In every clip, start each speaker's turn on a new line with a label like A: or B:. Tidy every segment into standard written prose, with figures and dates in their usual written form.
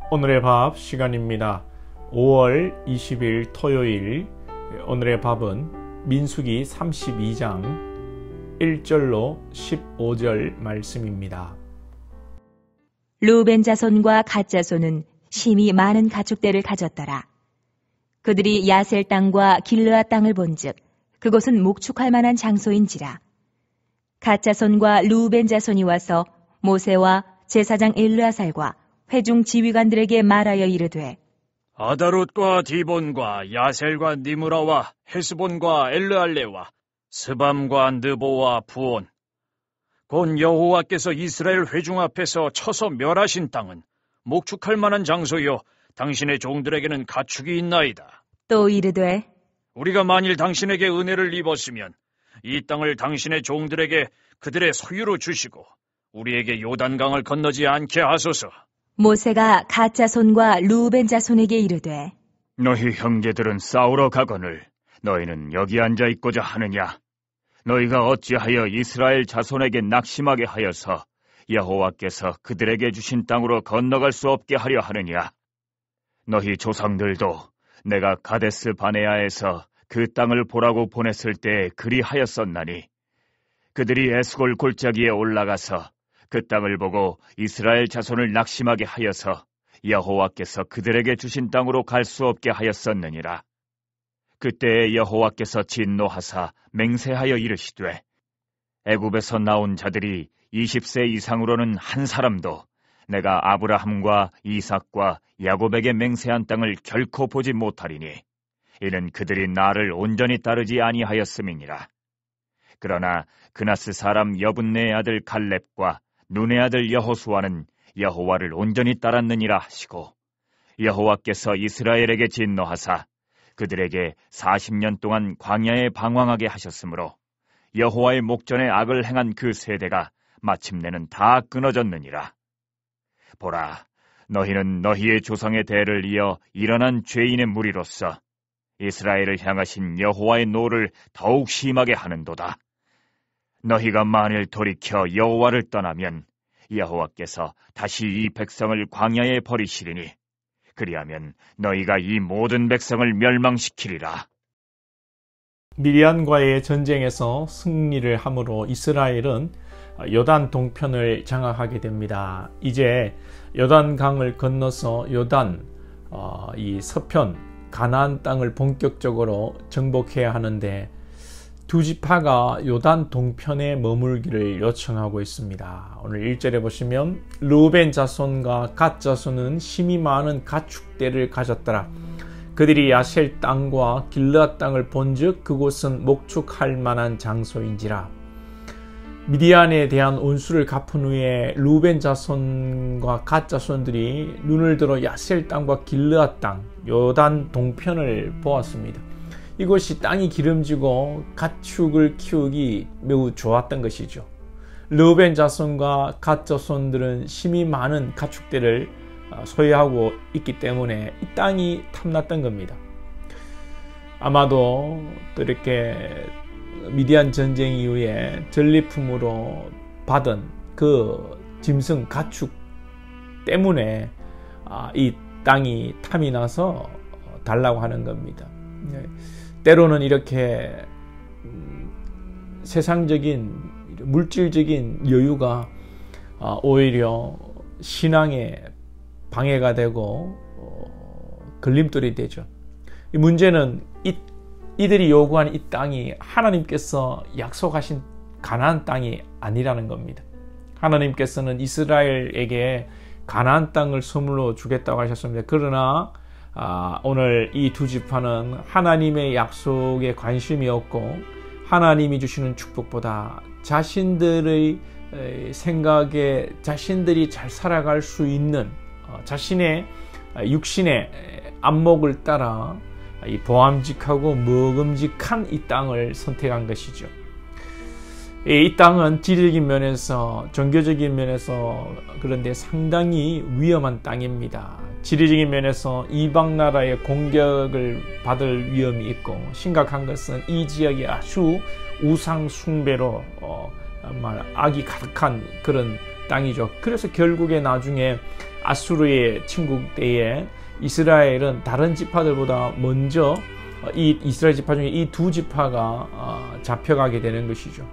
A: 오늘의 밥 시간입니다. 5월 20일 토요일, 오늘의 밥은 민수기 32장 1절로 15절 말씀입니다.
B: 루벤 자손과 갓 자손은 심히 많은 가축대를 가졌더라. 그들이 야셀 땅과 길르아 땅을 본즉 그곳은 목축할 만한 장소인지라. 갓 자손과 루벤 자손이 와서 모세와 제사장 엘르아살과 회중 지휘관들에게 말하여 이르되,
C: 아다롯과 디본과 야셀과 니므라와 헤스본과 엘르알레와 스밤과 느보와 부온, 곧 여호와께서 이스라엘 회중 앞에서 쳐서 멸하신 땅은 목축할 만한 장소요, 당신의 종들에게는 가축이 있나이다.
B: 또 이르되,
C: 우리가 만일 당신에게 은혜를 입었으면 이 땅을 당신의 종들에게 그들의 소유로 주시고 우리에게 요단강을 건너지 않게 하소서.
B: 모세가 갓 자손과 루벤 자손에게 이르되,
D: 너희 형제들은 싸우러 가거늘 너희는 여기 앉아 있고자 하느냐? 너희가 어찌하여 이스라엘 자손에게 낙심하게 하여서 여호와께서 그들에게 주신 땅으로 건너갈 수 없게 하려 하느냐? 너희 조상들도 내가 가데스 바네아에서 그 땅을 보라고 보냈을 때 그리하였었나니 그들이 에스골 골짜기에 올라가서 그 땅을 보고 이스라엘 자손을 낙심하게 하여서 여호와께서 그들에게 주신 땅으로 갈 수 없게 하였었느니라. 그때에 여호와께서 진노하사 맹세하여 이르시되, 애굽에서 나온 자들이 20세 이상으로는 한 사람도 내가 아브라함과 이삭과 야곱에게 맹세한 땅을 결코 보지 못하리니 이는 그들이 나를 온전히 따르지 아니하였음이니라. 그러나 그나스 사람 여분네의 아들 갈렙과 눈의 아들 여호수아는 여호와를 온전히 따랐느니라 하시고, 여호와께서 이스라엘에게 진노하사 그들에게 40년 동안 광야에 방황하게 하셨으므로 여호와의 목전에 악을 행한 그 세대가 마침내는 다 끊어졌느니라. 보라, 너희는 너희의 조상의 대를 이어 일어난 죄인의 무리로서 이스라엘을 향하신 여호와의 노를 더욱 심하게 하는도다. 너희가 만일 돌이켜 여호와를 떠나면 여호와께서 다시 이 백성을 광야에 버리시리니 그리하면 너희가 이 모든 백성을 멸망시키리라.
A: 미디안과의 전쟁에서 승리를 함으로 이스라엘은 요단 동편을 장악하게 됩니다. 이제 요단강을 건너서 이 서편 가나안 땅을 본격적으로 정복해야 하는데 두 지파가 요단 동편에 머물기를 요청하고 있습니다. 오늘 1절에 보시면 루벤 자손과 갓 자손은 심히 많은 가축대를 가졌더라. 그들이 야셀 땅과 길르아 땅을 본즉 그곳은 목축할 만한 장소인지라. 미디안에 대한 온수를 갚은 후에 루벤 자손과 갓 자손들이 눈을 들어 야셀 땅과 길르아 땅, 요단 동편을 보았습니다. 이곳이 땅이 기름지고 가축을 키우기 매우 좋았던 것이죠. 르우벤 자손과 갓 자손들은 심히 많은 가축대를 소유하고 있기 때문에 이 땅이 탐났던 겁니다. 아마도 또 이렇게 미디안 전쟁 이후에 전리품으로 받은 그 짐승 가축 때문에 이 땅이 탐이 나서 달라고 하는 겁니다. 때로는 이렇게 세상적인 물질적인 여유가 오히려 신앙에 방해가 되고 걸림돌이 되죠. 이 문제는 이들이 요구한 이 땅이 하나님께서 약속하신 가나안 땅이 아니라는 겁니다. 하나님께서는 이스라엘에게 가나안 땅을 선물로 주겠다고 하셨습니다. 그러나 오늘 이 두 지파는 하나님의 약속에 관심이 없고 하나님이 주시는 축복보다 자신들의 생각에 자신들이 잘 살아갈 수 있는 자신의 육신의 안목을 따라 이 보암직하고 먹음직한 이 땅을 선택한 것이죠. 이 땅은 지리적인 면에서 종교적인 면에서 그런데 상당히 위험한 땅입니다. 지리적인 면에서 이방 나라의 공격을 받을 위험이 있고, 심각한 것은 이 지역이 아주 우상 숭배로 악이 가득한 그런 땅이죠. 그래서 결국에 나중에 아수르의 침국 때에 이스라엘은 다른 지파들보다 먼저 이 이스라엘 지파 중에 이 두 지파가 잡혀가게 되는 것이죠.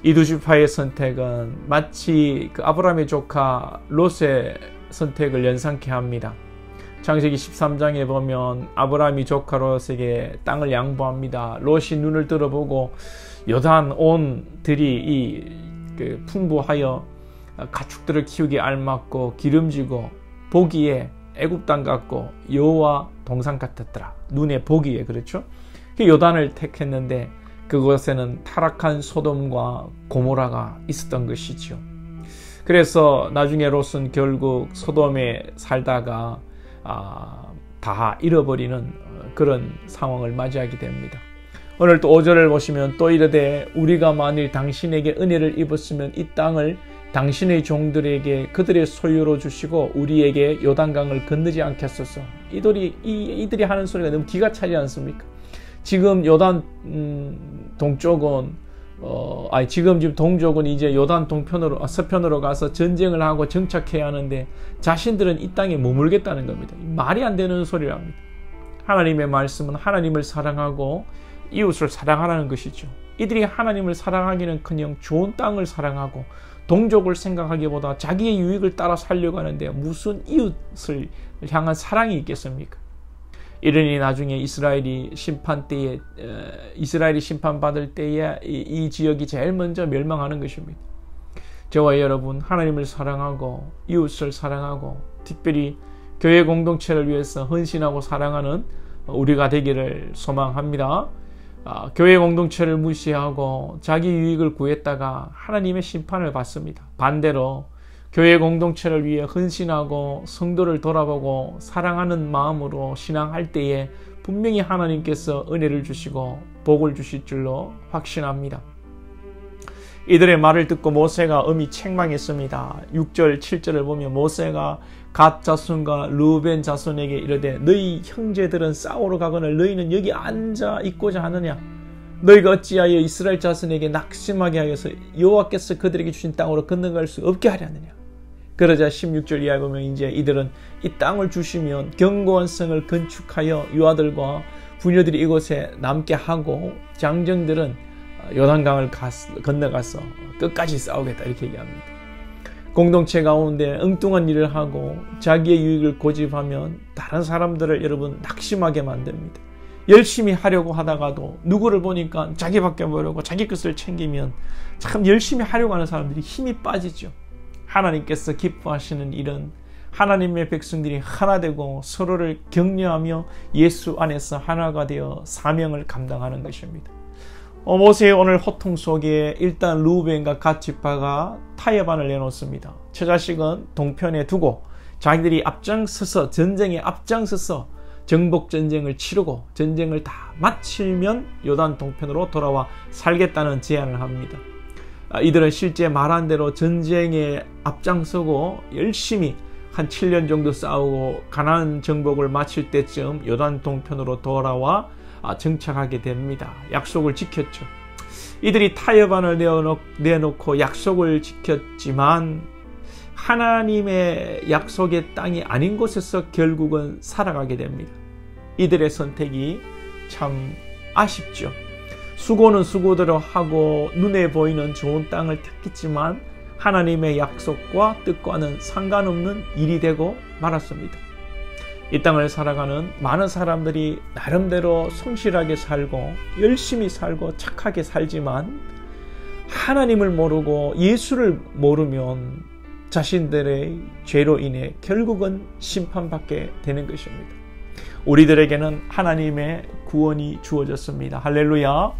A: 이 두 지파의 선택은 마치 그 아브라함의 조카 롯의 선택을 연상케 합니다. 창세기 13장에 보면 아브라함이 조카 롯에게 땅을 양보합니다. 롯이 눈을 들어보고 요단 온 들이 그 풍부하여 가축들을 키우기 알맞고 기름지고 보기에 애굽 땅 같고 여호와 동산 같았더라. 눈에 보기에. 그렇죠? 요단을 택했는데 그곳에는 타락한 소돔과 고모라가 있었던 것이죠. 그래서 나중에 롯은 결국 소돔에 살다가 다 잃어버리는 그런 상황을 맞이하게 됩니다. 오늘 또 5절을 보시면 또 이르되 우리가 만일 당신에게 은혜를 입었으면 이 땅을 당신의 종들에게 그들의 소유로 주시고 우리에게 요단강을 건너지 않겠소서. 이들이 하는 소리가 너무 기가 차지 않습니까? 지금 요단 동쪽은 지금 동족은 이제 요단 동편으로 서편으로 가서 전쟁을 하고 정착해야 하는데 자신들은 이 땅에 머물겠다는 겁니다. 말이 안 되는 소리랍니다. 하나님의 말씀은 하나님을 사랑하고 이웃을 사랑하라는 것이죠. 이들이 하나님을 사랑하기는커녕 좋은 땅을 사랑하고 동족을 생각하기보다 자기의 유익을 따라 살려고 하는데 무슨 이웃을 향한 사랑이 있겠습니까? 이러니 나중에 이스라엘이 심판받을 때에 이 지역이 제일 먼저 멸망하는 것입니다. 저와 여러분, 하나님을 사랑하고 이웃을 사랑하고 특별히 교회 공동체를 위해서 헌신하고 사랑하는 우리가 되기를 소망합니다. 교회 공동체를 무시하고 자기 유익을 구했다가 하나님의 심판을 받습니다. 반대로 교회 공동체를 위해 헌신하고 성도를 돌아보고 사랑하는 마음으로 신앙할 때에 분명히 하나님께서 은혜를 주시고 복을 주실 줄로 확신합니다. 이들의 말을 듣고 모세가 엄히 책망했습니다. 6절 7절을 보면 모세가 갓 자손과 르우벤 자손에게 이르되 너희 형제들은 싸우러 가거늘 너희는 여기 앉아 있고자 하느냐? 너희가 어찌하여 이스라엘 자손에게 낙심하게 하여서 여호와께서 그들에게 주신 땅으로 건너갈 수 없게 하려느냐? 그러자 16절 이하에 보면 이제 이들은 이 땅을 주시면 견고한 성을 건축하여 유아들과 부녀들이 이곳에 남게 하고 장정들은 요단강을 건너가서 끝까지 싸우겠다 이렇게 얘기합니다. 공동체 가운데 엉뚱한 일을 하고 자기의 유익을 고집하면 다른 사람들을 여러분 낙심하게 만듭니다. 열심히 하려고 하다가도 누구를 보니까 자기밖에 모르고 자기 것을 챙기면 참 열심히 하려고 하는 사람들이 힘이 빠지죠. 하나님께서 기뻐하시는 일은 하나님의 백성들이 하나 되고 서로를 격려하며 예수 안에서 하나가 되어 사명을 감당하는 것입니다. 모세의 오늘 호통 속에 일단 르우벤과 갓 지파가 타협안을 내놓습니다. 처자식은 동편에 두고 자기들이 앞장서서 전쟁에 앞장서서 정복전쟁을 치르고 전쟁을 다 마치면 요단 동편으로 돌아와 살겠다는 제안을 합니다. 이들은 실제 말한 대로 전쟁에 앞장서고 열심히 한 7년 정도 싸우고 가나안 정복을 마칠 때쯤 요단 동편으로 돌아와 정착하게 됩니다. 약속을 지켰죠. 이들이 타협안을 내놓고 약속을 지켰지만 하나님의 약속의 땅이 아닌 곳에서 결국은 살아가게 됩니다. 이들의 선택이 참 아쉽죠. 수고는 수고대로 하고 눈에 보이는 좋은 땅을 택했지만 하나님의 약속과 뜻과는 상관없는 일이 되고 말았습니다. 이 땅을 살아가는 많은 사람들이 나름대로 성실하게 살고 열심히 살고 착하게 살지만 하나님을 모르고 예수를 모르면 자신들의 죄로 인해 결국은 심판받게 되는 것입니다. 우리들에게는 하나님의 구원이 주어졌습니다. 할렐루야.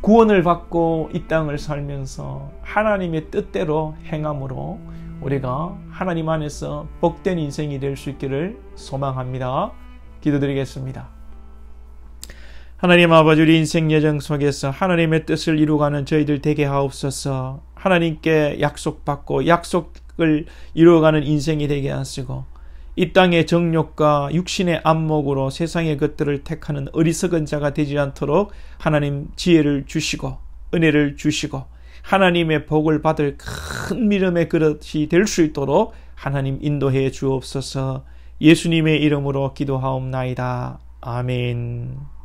A: 구원을 받고 이 땅을 살면서 하나님의 뜻대로 행함으로 우리가 하나님 안에서 복된 인생이 될 수 있기를 소망합니다. 기도드리겠습니다. 하나님 아버지, 우리 인생 여정 속에서 하나님의 뜻을 이루어가는 저희들 되게 하옵소서. 하나님께 약속받고 약속을 이루어가는 인생이 되게 하시고 이 땅의 정욕과 육신의 안목으로 세상의 것들을 택하는 어리석은 자가 되지 않도록 하나님 지혜를 주시고 은혜를 주시고 하나님의 복을 받을 큰 믿음의 그릇이 될 수 있도록 하나님 인도해 주옵소서. 예수님의 이름으로 기도하옵나이다. 아멘.